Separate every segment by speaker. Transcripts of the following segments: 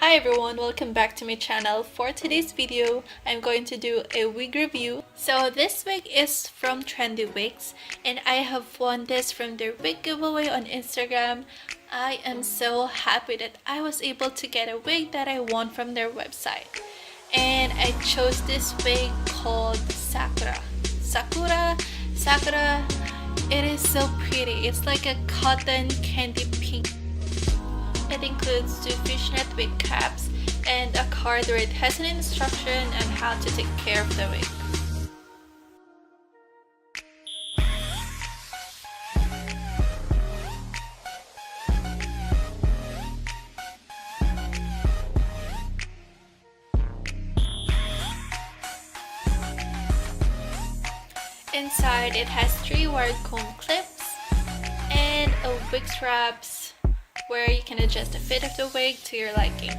Speaker 1: Hi everyone, welcome back to my channel. For today's video, I'm going to do a wig review. So this wig is from Trendywigs and I have won this from their wig giveaway on Instagram. I am so happy that I was able to get a wig that I won from their website. And I chose this wig called Sakura. It is so pretty. It's like a cotton candy pink. It includes 2 fishnet wig caps and a card where it has an instruction on how to take care of the wig. Inside it has 3 wired comb clips and a wig straps where you can adjust the fit of the wig to your liking.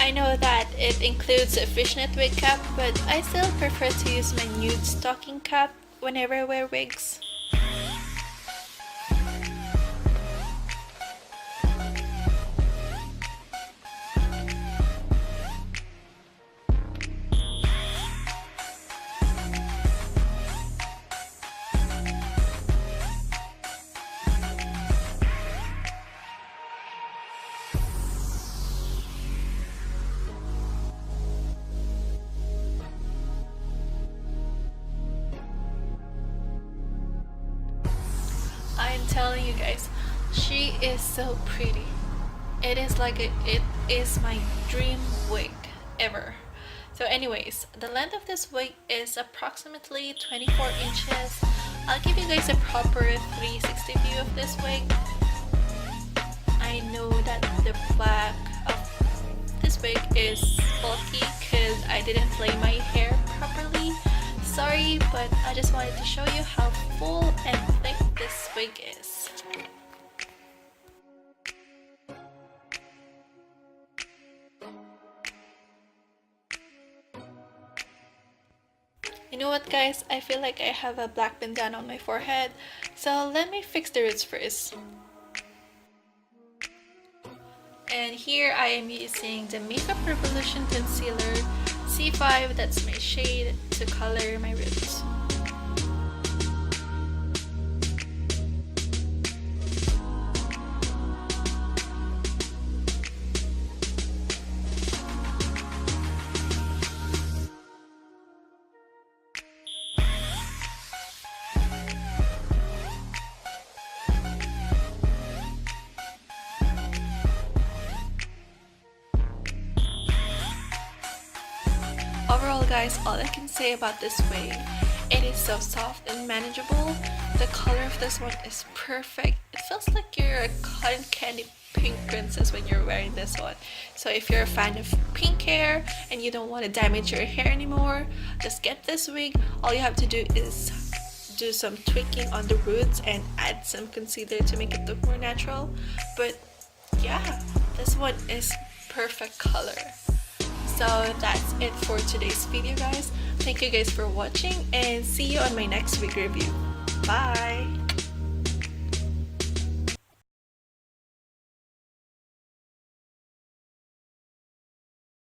Speaker 1: I know that it includes a fishnet wig cap, but I still prefer to use my nude stocking cap whenever I wear wigs. I'm telling you guys, she is so pretty. It is my dream wig ever. So anyways, the length of this wig is approximately 24 inches. I'll give you guys a proper 360 view of this wig. I know that the back of this wig is bulky because I didn't lay my hair properly. Sorry, but I just wanted to show you how full and thick this wig is. You know what guys, I feel like I have a black bandana on my forehead, so let me fix the roots first. And here I am using the Makeup Revolution Concealer C5, that's my shade, to color my roots. Overall guys, all I can say about this wig, it is so soft and manageable. The color of this one is perfect. It feels like you're a cotton candy pink princess when you're wearing this one. So if you're a fan of pink hair and you don't want to damage your hair anymore, just get this wig. All you have to do is do some tweaking on the roots and add some concealer to make it look more natural. But yeah, this one is perfect color. So that's it for today's video guys. Thank you guys for watching and see you on my next wig review. Bye!